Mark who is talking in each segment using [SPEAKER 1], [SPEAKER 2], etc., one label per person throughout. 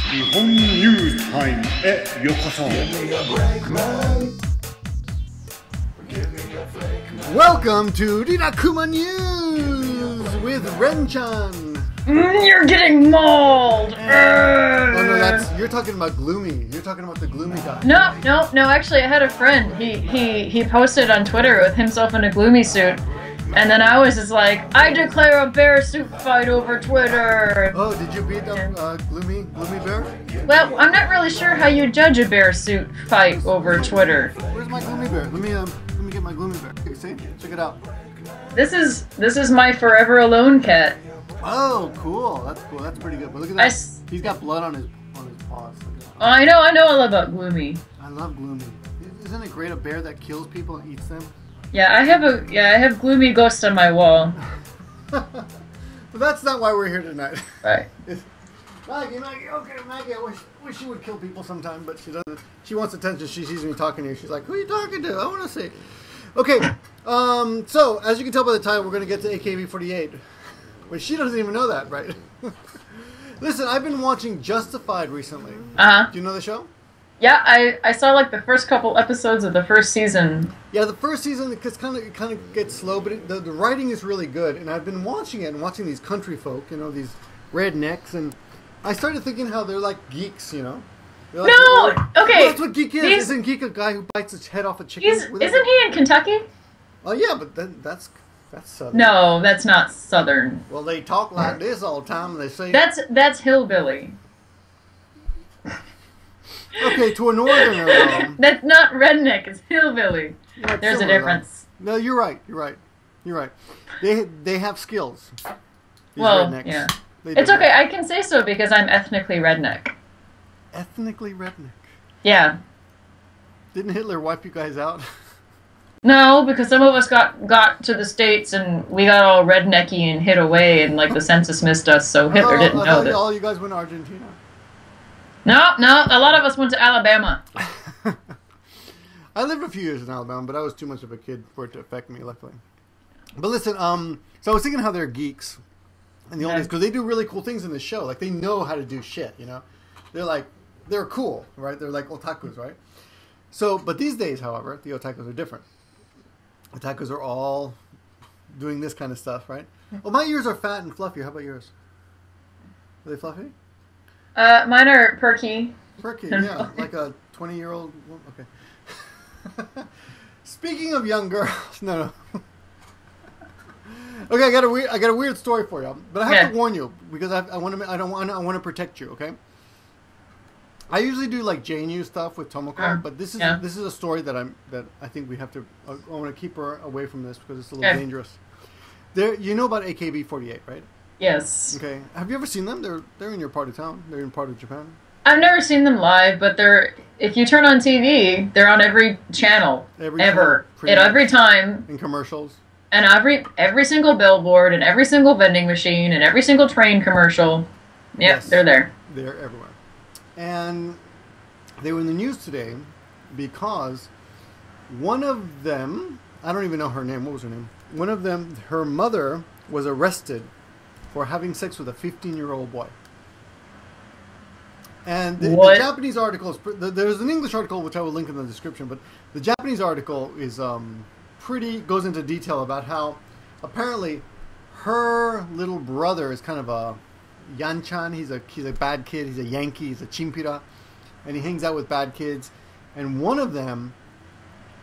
[SPEAKER 1] 日本ニュースタイムへようこそ。Welcome to Rilakkuma News with Ren-chan.
[SPEAKER 2] You're getting mauled.
[SPEAKER 1] Oh no, you're talking about Gloomy. You're talking about the Gloomy guy.
[SPEAKER 2] No. Actually, I had a friend. He posted on Twitter with himself in a Gloomy suit. And then I was just like, I declare a bear suit fight over Twitter.
[SPEAKER 1] Oh, did you beat up Gloomy Bear?
[SPEAKER 2] Well, I'm not really sure how you judge a bear suit fight over Twitter.
[SPEAKER 1] Where's my Gloomy Bear? Let me get my Gloomy Bear. Okay, see? Check it out.
[SPEAKER 2] This is my forever alone cat.
[SPEAKER 1] Oh, cool. That's cool. That's pretty good. But look at that. He's got blood on his paws.
[SPEAKER 2] I know all about Gloomy.
[SPEAKER 1] I love Gloomy. Isn't it great, a bear that kills people and eats them?
[SPEAKER 2] Yeah, I have Gloomy Ghost on my wall.
[SPEAKER 1] But that's not why we're here tonight.
[SPEAKER 2] Right.
[SPEAKER 1] Maggie, okay, Maggie, I wish she would kill people sometime, but she doesn't. She wants attention. She sees me talking to you. She's like, who are you talking to? I want to see. Okay, so, as you can tell by the title, we're going to get to AKB48. But she doesn't even know that, right? Listen, I've been watching Justified recently.
[SPEAKER 2] Uh-huh.
[SPEAKER 1] Do you know the show?
[SPEAKER 2] Yeah, I saw like the first couple episodes of the first season.
[SPEAKER 1] Yeah, the first season it kind of gets slow, but the writing is really good. And I've been watching it and watching these country folk, you know, these rednecks, and I started thinking how they're like geeks, you know. Like,
[SPEAKER 2] no, okay.
[SPEAKER 1] Well, that's what geek is. Isn't geek a guy who bites his head off a chicken?
[SPEAKER 2] Isn't he in Kentucky?
[SPEAKER 1] Oh yeah, but that's southern.
[SPEAKER 2] No, that's not southern.
[SPEAKER 1] Well, they talk like this all the time, and they say
[SPEAKER 2] that's hillbilly.
[SPEAKER 1] Okay, to a northerner though.
[SPEAKER 2] That's not redneck. It's hillbilly.
[SPEAKER 1] Yeah, it's
[SPEAKER 2] There's a difference.
[SPEAKER 1] Though. No, you're right. They have skills. These
[SPEAKER 2] well,
[SPEAKER 1] rednecks.
[SPEAKER 2] yeah. It's okay. I can say so because I'm ethnically redneck.
[SPEAKER 1] Ethnically redneck.
[SPEAKER 2] Yeah.
[SPEAKER 1] Didn't Hitler wipe you guys out?
[SPEAKER 2] No, because some of us got to the States and we got all rednecky and hid away, and like the census missed us, so Hitler didn't know that.
[SPEAKER 1] All you guys went to Argentina.
[SPEAKER 2] No, a lot of us went to Alabama.
[SPEAKER 1] I lived a few years in Alabama, but I was too much of a kid for it to affect me, luckily. But listen, so I was thinking how they're geeks in the old days, because they do really cool things in the show. Like, they know how to do shit, you know? They're cool, right? They're like otakus, right? So, but these days, however, the otakus are different. Otakus are all doing this kind of stuff, right? Well, my ears are fat and fluffy. How about yours? Are they fluffy?
[SPEAKER 2] Mine are perky.
[SPEAKER 1] Perky, yeah, like a 20-year-old. Okay. Speaking of young girls, no. Okay, I got a weird story for you, but I have to warn you because I want to protect you. Okay. I usually do like JNU stuff with Tomoko, but this is a story that I think we have to. I want to keep her away from this because it's a little dangerous. You know about AKB48, right?
[SPEAKER 2] Yes.
[SPEAKER 1] Okay. Have you ever seen them? They're in your part of town. They're in part of Japan.
[SPEAKER 2] I've never seen them live, but if you turn on TV, they're on every channel every time
[SPEAKER 1] in commercials.
[SPEAKER 2] And every single billboard and every single vending machine and every single train commercial. Yep, yes, they're there.
[SPEAKER 1] They're everywhere. And they were in the news today because one of them, I don't even know her name. What was her name? One of them, her mother was arrested for having sex with a 15-year-old boy. And the Japanese article is there's an English article which I will link in the description, but the Japanese article is goes into detail about how apparently her little brother is kind of a Yanchan. He's a bad kid. He's a Yankee. He's a chimpira, and he hangs out with bad kids. And one of them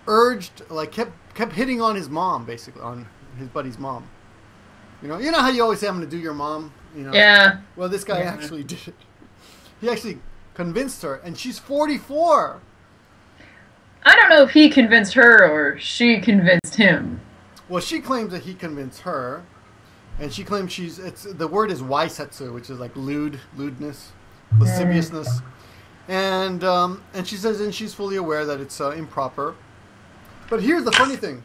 [SPEAKER 1] kept hitting on his mom, basically on his buddy's mom. You know how you always say, "I'm going to do your mom." You know.
[SPEAKER 2] Yeah.
[SPEAKER 1] Well, this guy actually did it. He actually convinced her, and she's 44.
[SPEAKER 2] I don't know if he convinced her or she convinced him.
[SPEAKER 1] Well, she claims that he convinced her, and she claims the word is waisetsu, which is like lewdness, lasciviousness, and she says, and she's fully aware that it's improper. But here's the funny thing.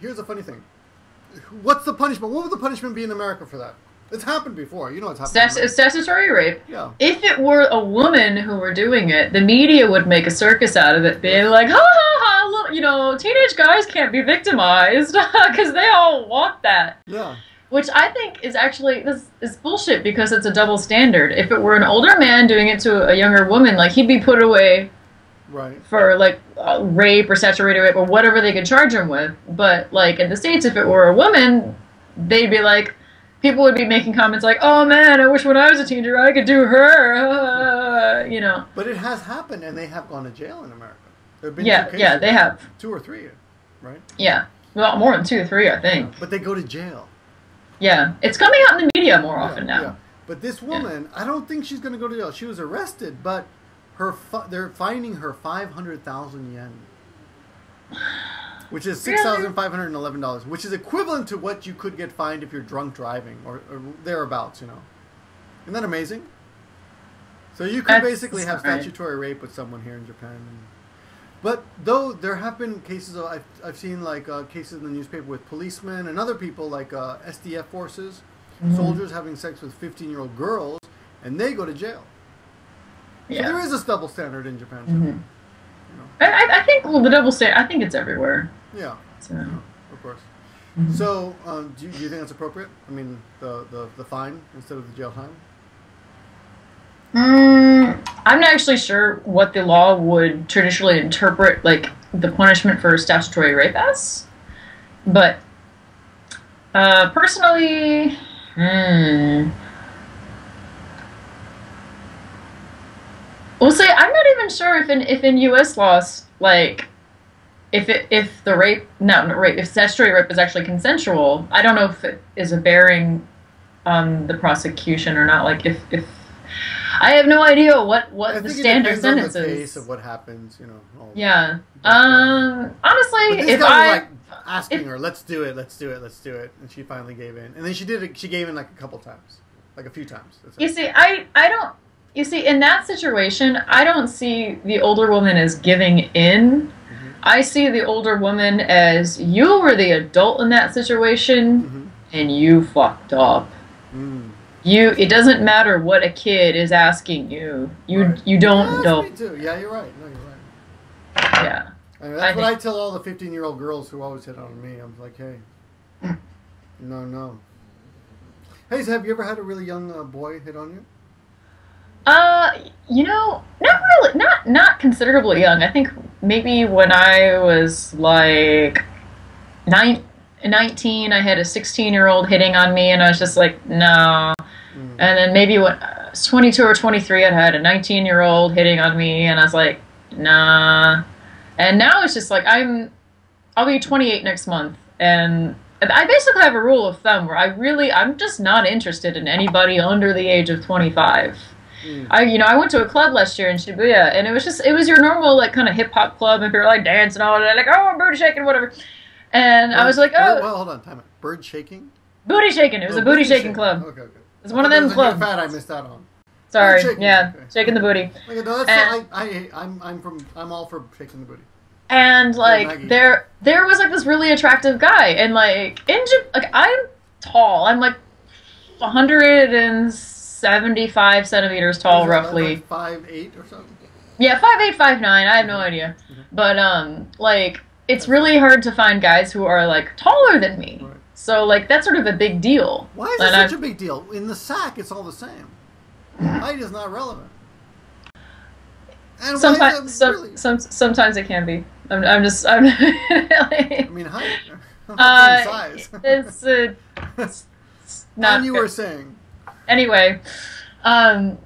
[SPEAKER 1] What's the punishment? What would the punishment be in America for that? It's happened before. You know it's happened.
[SPEAKER 2] It's statutory rape.
[SPEAKER 1] Yeah.
[SPEAKER 2] If it were a woman who were doing it, the media would make a circus out of it, being like, ha ha ha, teenage guys can't be victimized because they all want that.
[SPEAKER 1] Yeah.
[SPEAKER 2] Which I think is actually, this is bullshit because it's a double standard. If it were an older man doing it to a younger woman, like, he'd be put away for, like, rape or saturated rape or whatever they could charge him with. But, like, in the States, if it were a woman, they'd be like, people would be making comments like, oh man, I wish when I was a teenager I could do her, you know.
[SPEAKER 1] But it has happened, and they have gone to jail in America. There have been
[SPEAKER 2] yeah,
[SPEAKER 1] 2 cases,
[SPEAKER 2] yeah, they have.
[SPEAKER 1] 2 or 3, right?
[SPEAKER 2] Yeah, well, more than 2 or 3, I think.
[SPEAKER 1] Yeah. But they go to jail.
[SPEAKER 2] Yeah, it's coming out in the media more often now. Yeah.
[SPEAKER 1] But this woman, I don't think she's going to go to jail. She was arrested, but they're fining her 500,000 yen, which is $6,511, which is equivalent to what you could get fined if you're drunk driving or thereabouts. You know, isn't that amazing? So you could basically have statutory rape with someone here in Japan. But though there have been cases, I've seen like cases in the newspaper with policemen and other people like SDF forces, soldiers having sex with 15-year-old girls, and they go to jail. Yeah. So there is a double standard in Japan too. You know.
[SPEAKER 2] I think the double standard. I think it's everywhere.
[SPEAKER 1] Yeah.
[SPEAKER 2] So.
[SPEAKER 1] Yeah, of course. So do you think that's appropriate? I mean, the fine instead of the jail time.
[SPEAKER 2] I'm not actually sure what the law would traditionally interpret, like, the punishment for statutory rape as. But, personally, we'll say I'm not even sure if in U.S. laws, like, if statutory rape is actually consensual. I don't know if it is a bearing on the prosecution or not. Like, if I have no idea what the standard sentence
[SPEAKER 1] on the
[SPEAKER 2] is.
[SPEAKER 1] case of what happens, you know.
[SPEAKER 2] Yeah. Honestly,
[SPEAKER 1] if I like asking her, let's do it, and she finally gave in, and then she did it. She gave in like a couple times, like a few times.
[SPEAKER 2] You see, I don't. You see, in that situation, I don't see the older woman as giving in. I see the older woman as, you were the adult in that situation, and you fucked up. It doesn't matter what a kid is asking you. You don't know.
[SPEAKER 1] Me too. Yeah, you're right. No, you're right.
[SPEAKER 2] Yeah.
[SPEAKER 1] I mean, that's what I tell all the 15-year-old girls who always hit on me. I'm like, hey, no. Hey, so have you ever had a really young boy hit on you?
[SPEAKER 2] You know, not really, not considerably young. I think maybe when I was like 19, I had a 16-year-old hitting on me, and I was just like, no. And then maybe when I was 22 or 23, I had a 19-year-old hitting on me, and I was like, nah. And now it's just like, I'll be 28 next month, and I basically have a rule of thumb where I'm just not interested in anybody under the age of 25. I went to a club last year in Shibuya, and it was your normal, like, kind of hip-hop club, and people were, like, dancing all day, like, oh, I'm booty shaking, whatever. And I was like, oh.
[SPEAKER 1] Well, hold on, time out. Bird shaking?
[SPEAKER 2] Booty shaking. It was a booty shaking club.
[SPEAKER 1] Okay.
[SPEAKER 2] It's one of them clubs.
[SPEAKER 1] Fat I missed out on.
[SPEAKER 2] Sorry, yeah, shaking the booty.
[SPEAKER 1] Okay, no, I'm all for shaking the booty.
[SPEAKER 2] And like there was like this really attractive guy, and like I'm tall. I'm like 175 centimeters tall, roughly.
[SPEAKER 1] Like 5'8" or something.
[SPEAKER 2] Yeah, 5'8", 5'9". I have no idea, but like it's really hard to find guys who are like taller than me. Right. So like that's sort of a big deal.
[SPEAKER 1] Why is it such a big deal? In the sack, it's all the same. Height is not relevant. And
[SPEAKER 2] sometimes it can be. I'm
[SPEAKER 1] I mean, height. Size.
[SPEAKER 2] It's not.
[SPEAKER 1] And you were saying.
[SPEAKER 2] Anyway, and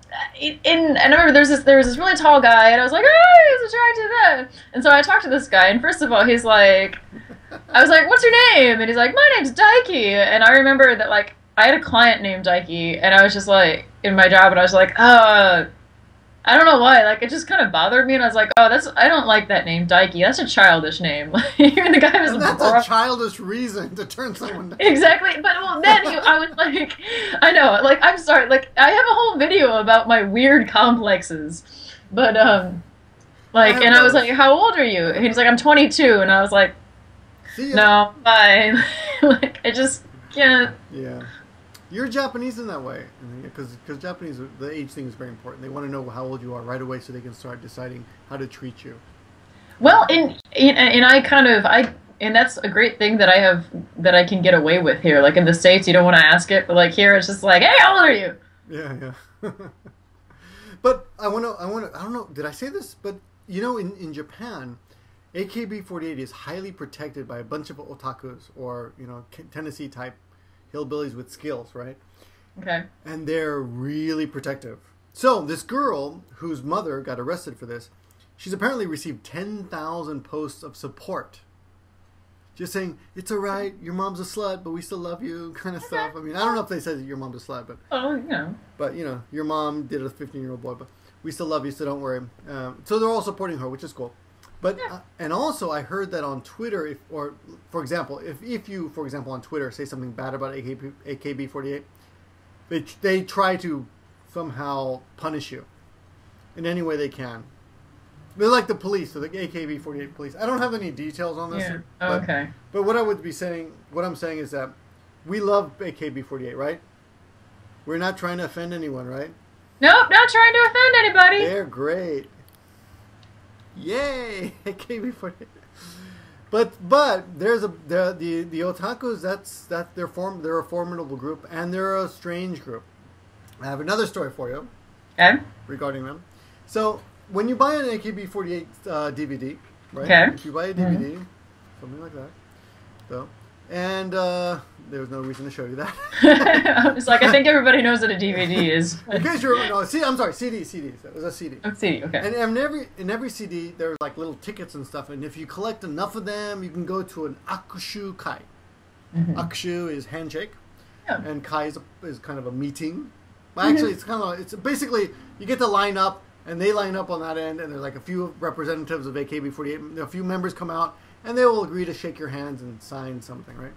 [SPEAKER 2] I remember there was this really tall guy, and I was like, oh, he's attracted to that. And so I talked to this guy, and first of all, he's like, I was like, what's your name? And he's like, my name's Daiki. And I remember that, like, I had a client named Daiki, and I was just like, in my job, and I was like, I don't know why, like, it just kind of bothered me, and I was like, oh, I don't like that name, Daiki. That's a childish name. Even the guy was.
[SPEAKER 1] And that's a childish reason to turn someone down.
[SPEAKER 2] Exactly, but well, then I was like, I know, like, I'm sorry, like, I have a whole video about my weird complexes, but like, and I was like, how old are you? And he's like, I'm 22, and I was like, no, fine. Like, I just can't.
[SPEAKER 1] Yeah. You're Japanese in that way, because Japanese, the age thing is very important. They want to know how old you are right away so they can start deciding how to treat you.
[SPEAKER 2] Well, and I and that's a great thing that I can get away with here. Like in the States, you don't want to ask it, but like here, it's just like, hey, how old are you?
[SPEAKER 1] Yeah. But I don't know, did I say this? But, you know, in Japan, AKB48 is highly protected by a bunch of otakus or, you know, Tennessee-type hillbillies with skills, right?
[SPEAKER 2] Okay.
[SPEAKER 1] And they're really protective. So this girl, whose mother got arrested for this, she's apparently received 10,000 posts of support. Just saying, it's all right, your mom's a slut, but we still love you, kind of stuff. I mean, I don't know if they said your mom's a slut, but...
[SPEAKER 2] Oh, yeah.
[SPEAKER 1] But, you know, your mom did a 15-year-old boy, but we still love you, so don't worry. So they're all supporting her, which is cool. But, and also I heard that on Twitter, for example, if you, for example, on Twitter say something bad about AKB48, they try to somehow punish you in any way they can. They're like the police, or the AKB48 police. I don't have any details on this.
[SPEAKER 2] Yeah. Oh, okay.
[SPEAKER 1] But what I'm saying is that we love AKB48, right? We're not trying to offend anyone, right?
[SPEAKER 2] Nope, not trying to offend anybody.
[SPEAKER 1] They're great. Yay, AKB48. But there's the otakus. They're a formidable group, and they're a strange group. I have another story for you.
[SPEAKER 2] Okay.
[SPEAKER 1] Regarding them. So when you buy an AKB48 DVD, right?
[SPEAKER 2] Okay.
[SPEAKER 1] If you buy a DVD, something like that, so, and there's no reason to show you that.
[SPEAKER 2] It's like I think everybody knows what a DVD is.
[SPEAKER 1] In case you're I'm sorry, CDs. It was a CD.
[SPEAKER 2] Oh, CD. Okay.
[SPEAKER 1] And in every CD there's like little tickets and stuff, and if you collect enough of them, you can go to an akushu kai. Akushu is handshake, and kai is kind of a meeting. Well, actually, it's basically you get to line up, and they line up on that end, and there's like a few representatives of AKB48. A few members come out, and they will agree to shake your hands and sign something, right?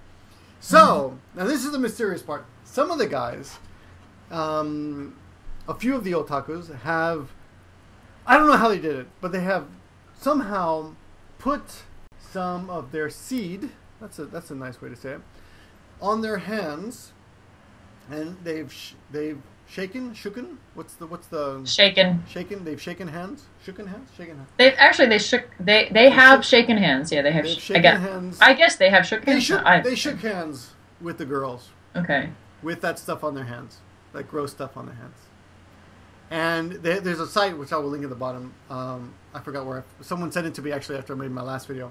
[SPEAKER 1] So now this is the mysterious part. Some of the guys, a few of the otakus have, I don't know how they did it, but they have somehow put some of their seed. That's a nice way to say it, on their hands, and they've shaken. What's the
[SPEAKER 2] shaken?
[SPEAKER 1] Shaken. They've shaken hands. Shaken hands.
[SPEAKER 2] They have shaken hands. Yeah, they have.
[SPEAKER 1] Shaken hands.
[SPEAKER 2] I guess they have shook hands.
[SPEAKER 1] They shook hands with the girls.
[SPEAKER 2] Okay.
[SPEAKER 1] With that stuff on their hands, like gross stuff on their hands. And there's a site which I will link at the bottom. I forgot where someone sent it to me actually after I made my last video.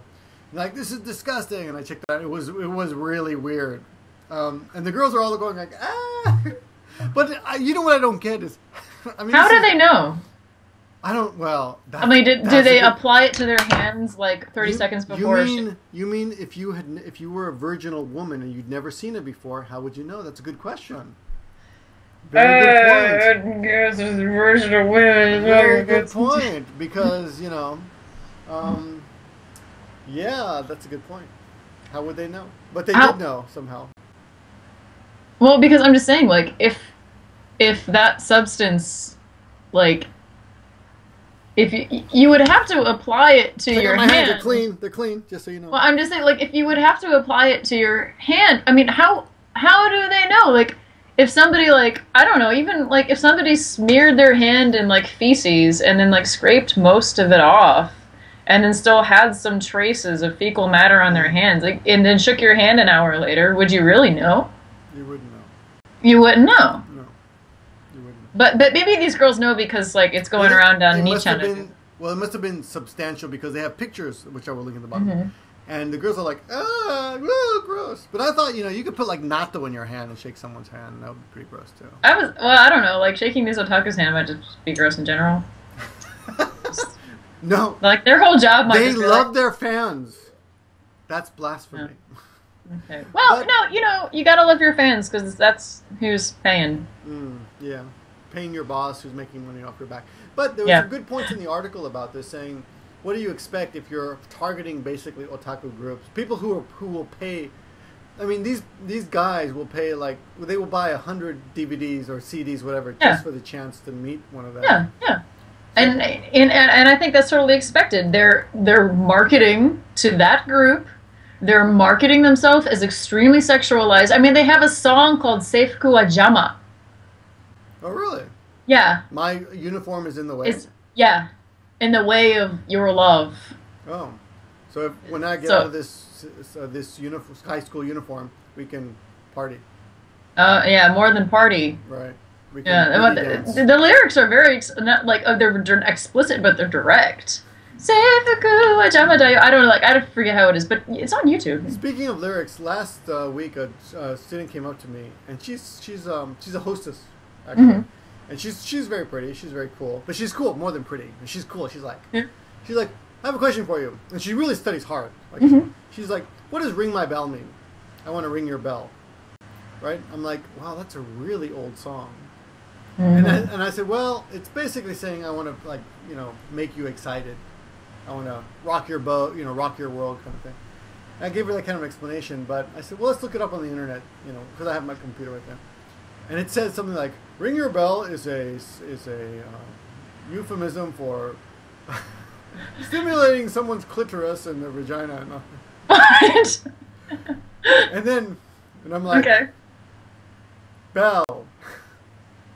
[SPEAKER 1] Like, this is disgusting, and I checked it out. It was really weird. And the girls are all going like, ah. But you know what I don't get is, I mean,
[SPEAKER 2] how do they know?
[SPEAKER 1] I don't. Well,
[SPEAKER 2] I mean, do they apply it to their hands like 30 seconds before?
[SPEAKER 1] You mean if you were a virginal woman and you'd never seen it before, how would you know? That's a good question. Very good point.
[SPEAKER 2] I guess it's virginal women.
[SPEAKER 1] Very good point, because you know, yeah, that's a good point. How would they know? But they did know somehow.
[SPEAKER 2] Well, because I'm just saying, like, if that substance, like, if you would have to apply it to your hand.
[SPEAKER 1] Hands are they're clean, just so you know.
[SPEAKER 2] Well, I'm just saying, like, if you would have to apply it to your hand, I mean, how do they know? Like, if somebody, like, I don't know, even, like, if somebody smeared their hand in, like, feces and then, like, scraped most of it off and then still had some traces of fecal matter on their hands, like, and then shook your hand an hour later, would you really know?
[SPEAKER 1] You wouldn't know.
[SPEAKER 2] You wouldn't know.
[SPEAKER 1] No, you wouldn't know.
[SPEAKER 2] But maybe these girls know because like it's going around on each channel.
[SPEAKER 1] Well, it must have been substantial because they have pictures, which I will link in the bottom. And the girls are like, woo, gross. But I thought, you could put like natto in your hand and shake someone's hand. That would be pretty gross too.
[SPEAKER 2] I don't know, like shaking these otaku's hand might just be gross in general.
[SPEAKER 1] No.
[SPEAKER 2] Like their whole job might just be
[SPEAKER 1] love their fans. That's blasphemy.
[SPEAKER 2] Yeah. Okay. Well, no, you gotta love your fans because that's who's paying.
[SPEAKER 1] Yeah, paying your boss who's making money off your back. But there was some good points in the article about this, saying, what do you expect if you're targeting basically otaku groups? People who will pay. I mean, these guys will pay they will buy 100 DVDs or CDs, whatever, just for the chance to meet one of them.
[SPEAKER 2] Yeah. And I think that's totally expected. They're marketing to that group. They're marketing themselves as extremely sexualized. I mean, they have a song called Seifuku wa Jama.
[SPEAKER 1] Oh, really?
[SPEAKER 2] Yeah.
[SPEAKER 1] My uniform is in the way?
[SPEAKER 2] In the way of your love.
[SPEAKER 1] Oh. So when I get out of this this high school uniform, we can party.
[SPEAKER 2] Yeah, more than party.
[SPEAKER 1] Right. We
[SPEAKER 2] Yeah,
[SPEAKER 1] can really
[SPEAKER 2] the lyrics are very not like they're explicit, but they're direct. I don't know, like I don't forget how it is, but it's on YouTube.
[SPEAKER 1] Speaking of lyrics, last week a student came up to me, and she's a hostess, actually, and she's very pretty. She's very cool, but she's cool more than pretty. She's cool. She's like, I have a question for you, and she really studies hard. Like, she's like, what does "ring my bell" mean? I want to ring your bell, right? I'm like, wow, that's a really old song. And I said, well, it's basically saying I want to, like, make you excited. I want to rock your boat, rock your world kind of thing. And I gave her that kind of explanation, but I said, well, let's look it up on the internet, because I have my computer right there. And it says something like, ring your bell is a euphemism for stimulating someone's clitoris and their vagina.
[SPEAKER 2] What?
[SPEAKER 1] And I'm like,
[SPEAKER 2] okay.
[SPEAKER 1] Bell.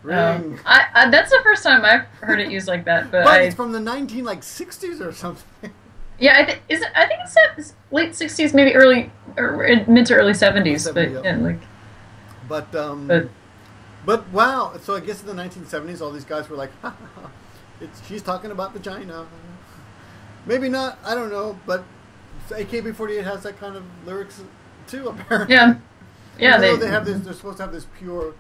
[SPEAKER 1] Ring.
[SPEAKER 2] That's the first time I've heard it used like that, but
[SPEAKER 1] it's from the 60s or something.
[SPEAKER 2] Yeah, I think it's late 60s, maybe early or mid to early 70s,
[SPEAKER 1] but wow. So I guess in the 1970s, all these guys were like, she's talking about vagina. Maybe not. I don't know, but AKB48 has that kind of lyrics too, apparently.
[SPEAKER 2] Yeah.
[SPEAKER 1] They have this. They're supposed to have this pure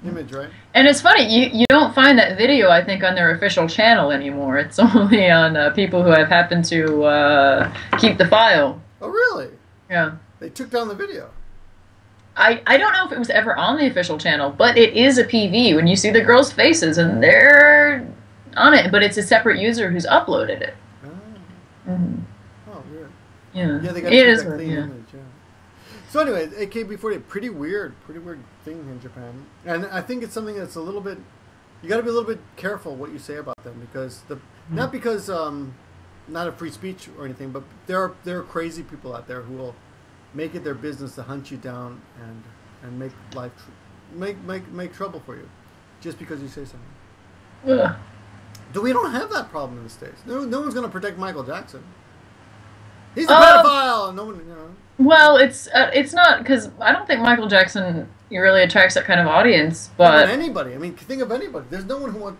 [SPEAKER 1] image, right?
[SPEAKER 2] And it's funny, you don't find that video, I think, on their official channel anymore. It's only on people who have happened to keep the file.
[SPEAKER 1] Oh, really?
[SPEAKER 2] Yeah.
[SPEAKER 1] They took down the video.
[SPEAKER 2] I don't know if it was ever on the official channel, but it is a PV when you see the girls' faces, and they're on it, but it's a separate user who's uploaded it.
[SPEAKER 1] Oh, oh weird.
[SPEAKER 2] Yeah,
[SPEAKER 1] they got
[SPEAKER 2] it is
[SPEAKER 1] that
[SPEAKER 2] weird,
[SPEAKER 1] clean image, yeah. So anyway, AKB48, pretty weird thing in Japan, and I think it's something that's a little bit. You got to be a little bit careful what you say about them, because not because not a free speech or anything, but there are crazy people out there who will make it their business to hunt you down and make life make trouble for you, just because you say something.
[SPEAKER 2] Yeah.
[SPEAKER 1] We don't have that problem in the States. No one's going to protect Michael Jackson. He's a pedophile. No one,
[SPEAKER 2] Well, it's not, because I don't think Michael Jackson really attracts that kind of audience. But
[SPEAKER 1] anybody, I mean, think of anybody. There's no one who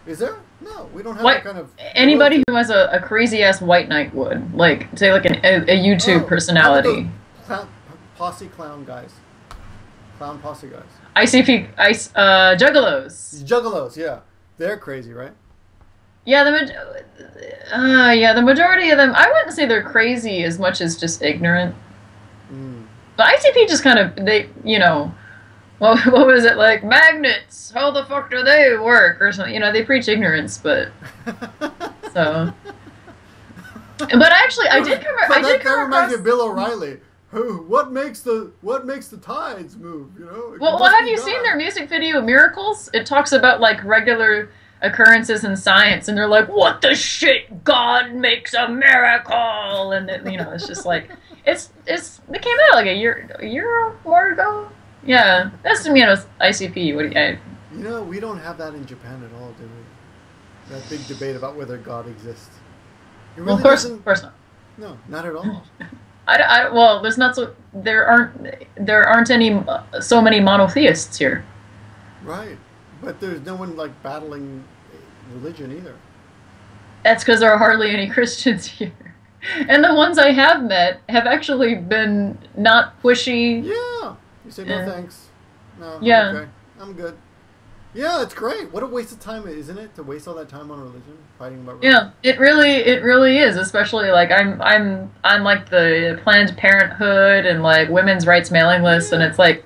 [SPEAKER 1] is there? No, we don't have that kind of.
[SPEAKER 2] Anybody who has a crazy ass white knight would, like, say, like a YouTube personality.
[SPEAKER 1] Posse clown guys, clown posse guys.
[SPEAKER 2] Juggalos.
[SPEAKER 1] Juggalos, yeah, they're crazy, right?
[SPEAKER 2] Yeah, the majority of them, I wouldn't say they're crazy as much as just ignorant. But ICP just kind of, what was it, like, magnets, how the fuck do they work, or something, they preach ignorance, but, so. But actually, I did come across...
[SPEAKER 1] That reminds me of Bill O'Reilly. What makes the tides move,
[SPEAKER 2] Well, have you seen their music video, Miracles? It talks about, like, regular occurrences in science, and they're like, what the shit, God makes a miracle, and it's just like, it came out like a year or more ago. Yeah, that's ICP.
[SPEAKER 1] We don't have that in Japan at all, do we? That big debate about whether God exists.
[SPEAKER 2] Well, of course not.
[SPEAKER 1] No, not at all.
[SPEAKER 2] Well, there aren't any so many monotheists here.
[SPEAKER 1] Right. But there's no one, like, battling religion either.
[SPEAKER 2] That's because there are hardly any Christians here. And the ones I have met have actually been not pushy.
[SPEAKER 1] Yeah. You say, no thanks. No,
[SPEAKER 2] yeah.
[SPEAKER 1] Okay. I'm good. Yeah, it's great. What a waste of time, isn't it? To waste all that time on religion, fighting about religion.
[SPEAKER 2] Yeah, it really is. Especially, like, I'm like the Planned Parenthood and, like, women's rights mailing lists, and it's like,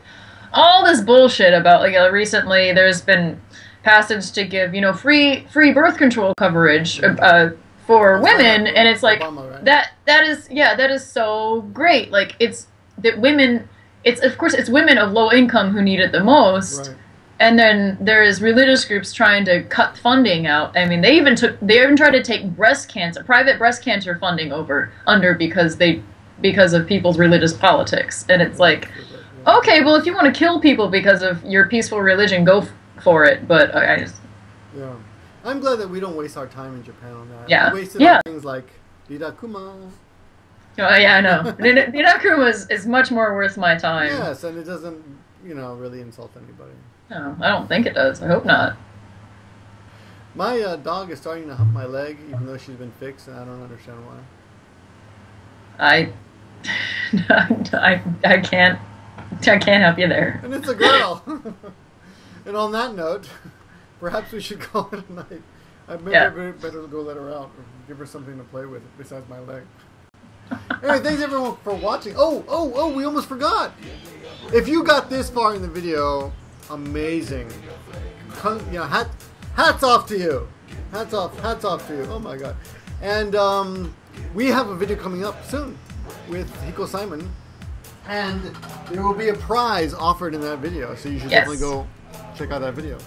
[SPEAKER 2] all this bullshit about, like, recently there's been passage to give, free birth control coverage for women, and it's like, Obama, right? that is so great. Like, it's women of low income who need it the most. Right. And then there's religious groups trying to cut funding out. I mean, they even tried to take private breast cancer funding under because of people's religious politics. And it's like, okay, well, if you want to kill people because of your peaceful religion, go for it. But I just...
[SPEAKER 1] Yeah. I'm glad that we don't waste our time in Japan on that.
[SPEAKER 2] Yeah.
[SPEAKER 1] We wasted on things like Rilakkuma.
[SPEAKER 2] Oh yeah, I know. Rilakkuma is much more worth my time.
[SPEAKER 1] Yes, and it doesn't, really insult anybody.
[SPEAKER 2] No, I don't think it does. I hope not.
[SPEAKER 1] My dog is starting to hump my leg, even though she's been fixed, and I don't understand why.
[SPEAKER 2] I can't help you there.
[SPEAKER 1] And it's a girl. And on that note, perhaps we should call it a night. I better go let her out or give her something to play with besides my leg. Anyway, thanks everyone for watching. Oh, we almost forgot. If you got this far in the video, amazing. Hats off to you. Hats off to you. Oh my god. And we have a video coming up soon with Hiko Simon, and there will be a prize offered in that video, so you should definitely go check out that video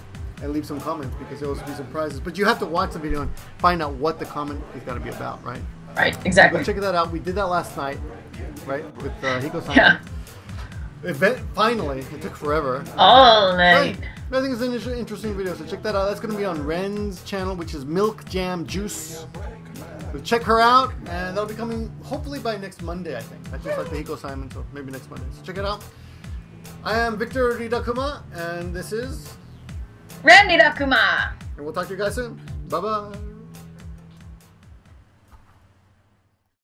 [SPEAKER 1] and leave some comments, because there will be some prizes. But you have to watch the video and find out what the comment is going to be about, right?
[SPEAKER 2] Right, exactly.
[SPEAKER 1] So check that out. We did that last night, right, with Hiko Simon. Yeah. Finally, it took forever.
[SPEAKER 2] All night.
[SPEAKER 1] I think it's an interesting video, so check that out. That's going to be on Ren's channel, which is Milk Jam Juice. So check her out, and that'll be coming hopefully by next Monday, I think. I just like the Hiko Simon, so maybe next Monday. So check it out. I am Victor Rilakkuma, and this is
[SPEAKER 2] Rilakkuma.
[SPEAKER 1] And we'll talk to you guys soon. Bye-bye.